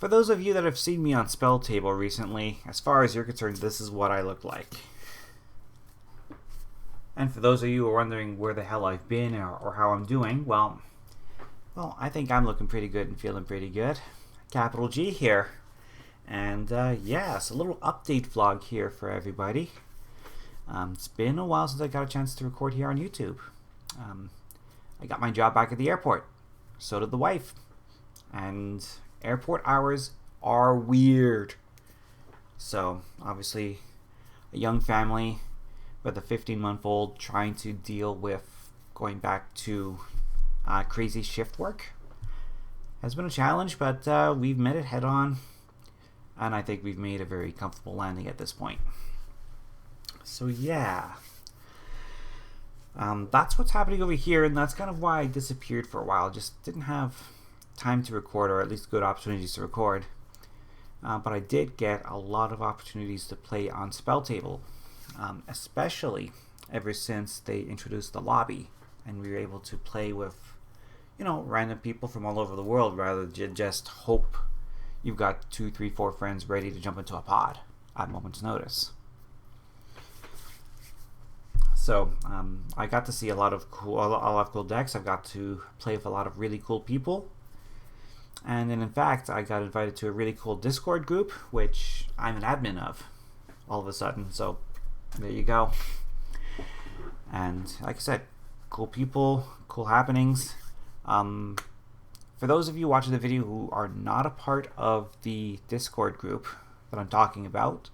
For those of you that have seen me on Spell Table recently, as far as you're concerned, this is what I look like. And for those of you who are wondering where the hell I've been or how I'm doing, well, I think I'm looking pretty good and feeling pretty good. CapitalG here. And yeah, it's a little update vlog here for everybody. It's been a while since I got a chance to record here on YouTube. I got my job back at the airport. So did the wife. And airport hours are weird. So, obviously, a young family with a 15-month-old trying to deal with going back to crazy shift work has been a challenge, but we've met it head on, and I think we've made a very comfortable landing at this point. So yeah, that's what's happening over here, and that's kind of why I disappeared for a while. Just didn't have time to record, or at least good opportunities to record. But I did get a lot of opportunities to play on Spell Table, especially ever since they introduced the lobby, and we were able to play with, you know, random people from all over the world, rather than just hope you've got 2, 3, 4 friends ready to jump into a pod at a moment's notice. So I got to see a lot of cool decks. I've got to play with a lot of really cool people. And then in fact, I got invited to a really cool Discord group, which I'm an admin of all of a sudden. So there you go. And like I said, cool people, cool happenings. For those of you watching the video who are not a part of the Discord group that I'm talking about,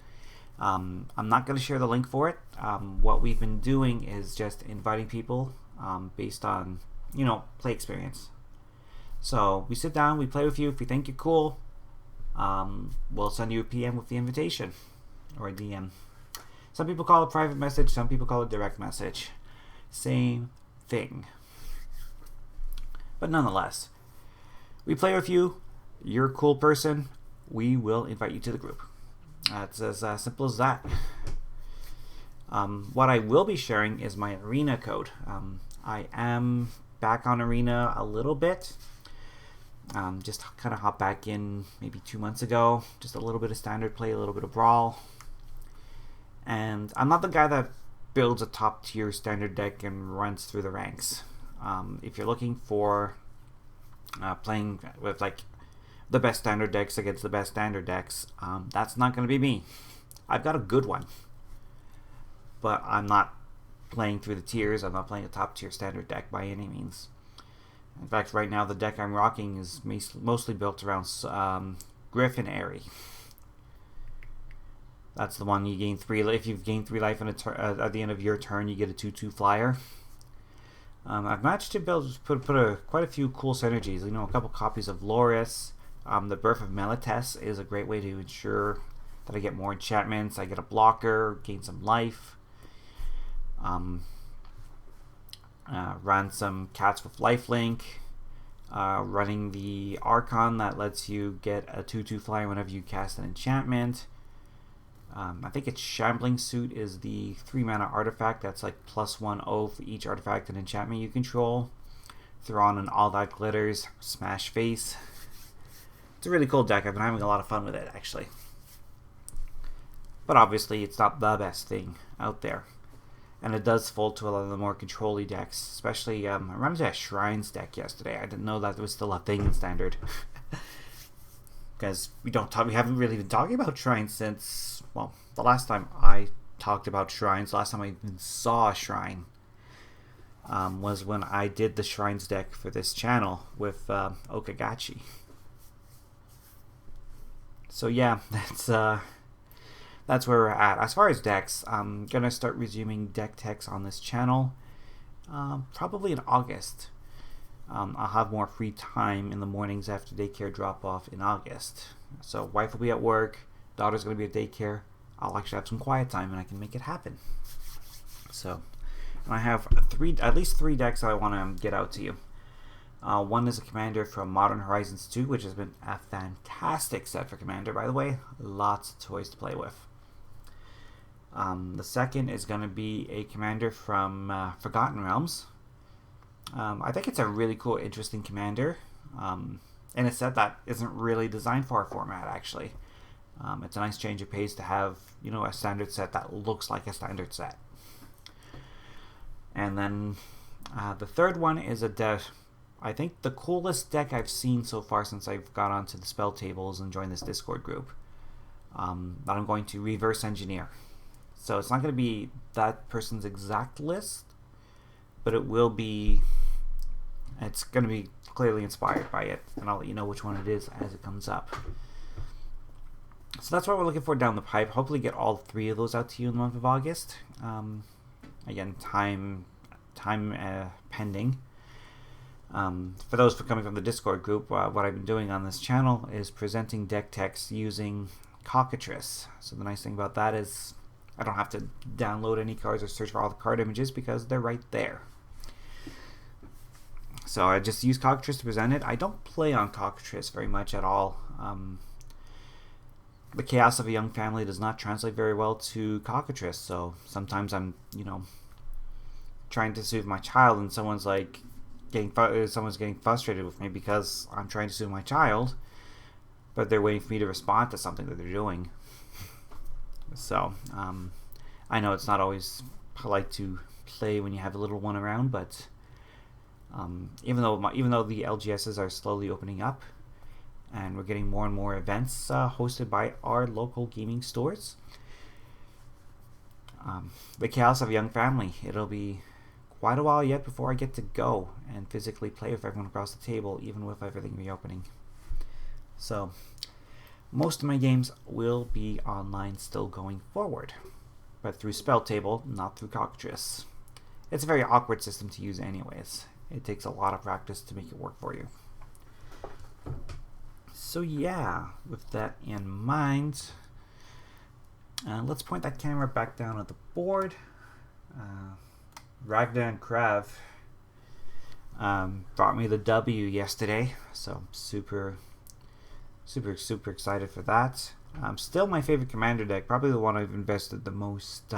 I'm not going to share the link for it. What we've been doing is just inviting people based on, you know, play experience. So we sit down, we play with you. If we think you're cool, we'll send you a PM with the invitation, or a DM. Some people call it private message, some people call it direct message. Same thing. But nonetheless, we play with you, you're a cool person, we will invite you to the group. That's as simple as that. What I will be sharing is my Arena code. I am back on Arena a little bit. Just kind of hopped back in maybe 2 months ago. Just a little bit of standard play, a little bit of brawl. And I'm not the guy that builds a top tier standard deck and runs through the ranks. If you're looking for playing with like the best standard decks against the best standard decks, that's not going to be me. I've got a good one, but I'm not playing through the tiers. I'm not playing a top tier standard deck by any means. In fact, right now the deck I'm rocking is mostly built around Griffin Airy. That's the one you gain 3. If you've gained 3 life at the end of your turn, you get a 2/2 flyer. I've managed to put quite a few cool synergies. You know, a couple copies of Loris. The Birth of Melites is a great way to ensure that I get more enchantments. I get a blocker, gain some life. Ran some Cats with Lifelink. Running the Archon that lets you get a 2/2 flyer whenever you cast an enchantment. I think it's Shambling Suit is the 3 mana artifact that's like +1/0 for each artifact and enchantment you control. Throw on an All That Glitters, Smash Face. It's a really cool deck. I've been having a lot of fun with it, actually. But obviously, it's not the best thing out there. And it does fold to a lot of the more control-y decks. Especially, I ran into a Shrines deck yesterday. I didn't know that was still a thing in Standard. Because we haven't really been talking about Shrines since, well, the last time I talked about Shrines, last time I even saw a Shrine, was when I did the Shrines deck for this channel with Okagachi. So yeah, that's where we're at. As far as decks, I'm going to start resuming deck techs on this channel probably in August. I'll have more free time in the mornings after daycare drop-off in August. So wife will be at work, daughter's going to be at daycare. I'll actually have some quiet time and I can make it happen. So, and I have at least three decks that I want to get out to you. One is a commander from Modern Horizons 2, which has been a fantastic set for commander, by the way. Lots of toys to play with. The second is going to be a commander from Forgotten Realms. I think it's a really cool, interesting commander. in a set that isn't really designed for our format, actually. It's a nice change of pace to have, you know, a standard set that looks like a standard set. And then the third one is a deck, I think the coolest deck I've seen so far since I've got onto the spell tables and joined this Discord group, that I'm going to reverse engineer. So it's not going to be that person's exact list, but it will be, it's going to be clearly inspired by it, and I'll let you know which one it is as it comes up. So that's what we're looking for down the pipe. Hopefully get all three of those out to you in the month of August. Again, time pending. For those coming from the Discord group, what I've been doing on this channel is presenting deck text using Cockatrice. So the nice thing about that is I don't have to download any cards or search for all the card images because they're right there. So I just use Cockatrice to present it. I don't play on Cockatrice very much at all. The chaos of a young family does not translate very well to Cockatrice, so sometimes I'm, you know, trying to soothe my child and someone's getting frustrated with me because I'm trying to soothe my child, but they're waiting for me to respond to something that they're doing. So I know it's not always polite to play when you have a little one around, but even though the LGSs are slowly opening up and we're getting more and more events hosted by our local gaming stores, the chaos of a young family, it'll be quite a while yet before I get to go and physically play with everyone across the table, even with everything reopening. So most of my games will be online still going forward, but through Spell Table, not through Cockatrice. It's a very awkward system to use anyways. It takes a lot of practice to make it work for you. So yeah, with that in mind, let's point that camera back down at the board. Ragnar Krav brought me the W yesterday, so I'm super excited for that. Still my favorite commander deck, probably the one I've invested the most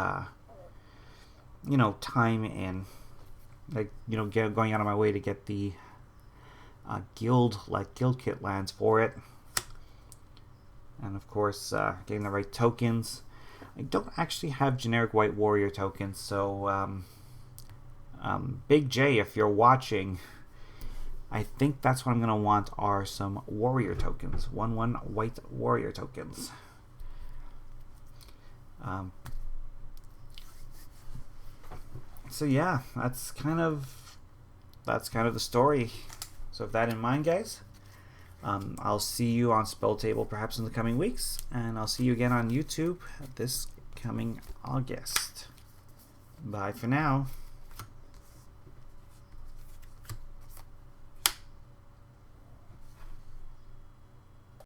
you know, time in, like, you know, going out of my way to get the guild kit lands for it, and of course getting the right tokens. I don't actually have generic white warrior tokens, so Big J, if you're watching, I think that's what I'm going to want are some warrior tokens. 1/1 white warrior tokens. So yeah, that's kind of the story. So with that in mind, guys, I'll see you on Spell Table perhaps in the coming weeks, and I'll see you again on YouTube this coming August. Bye for now.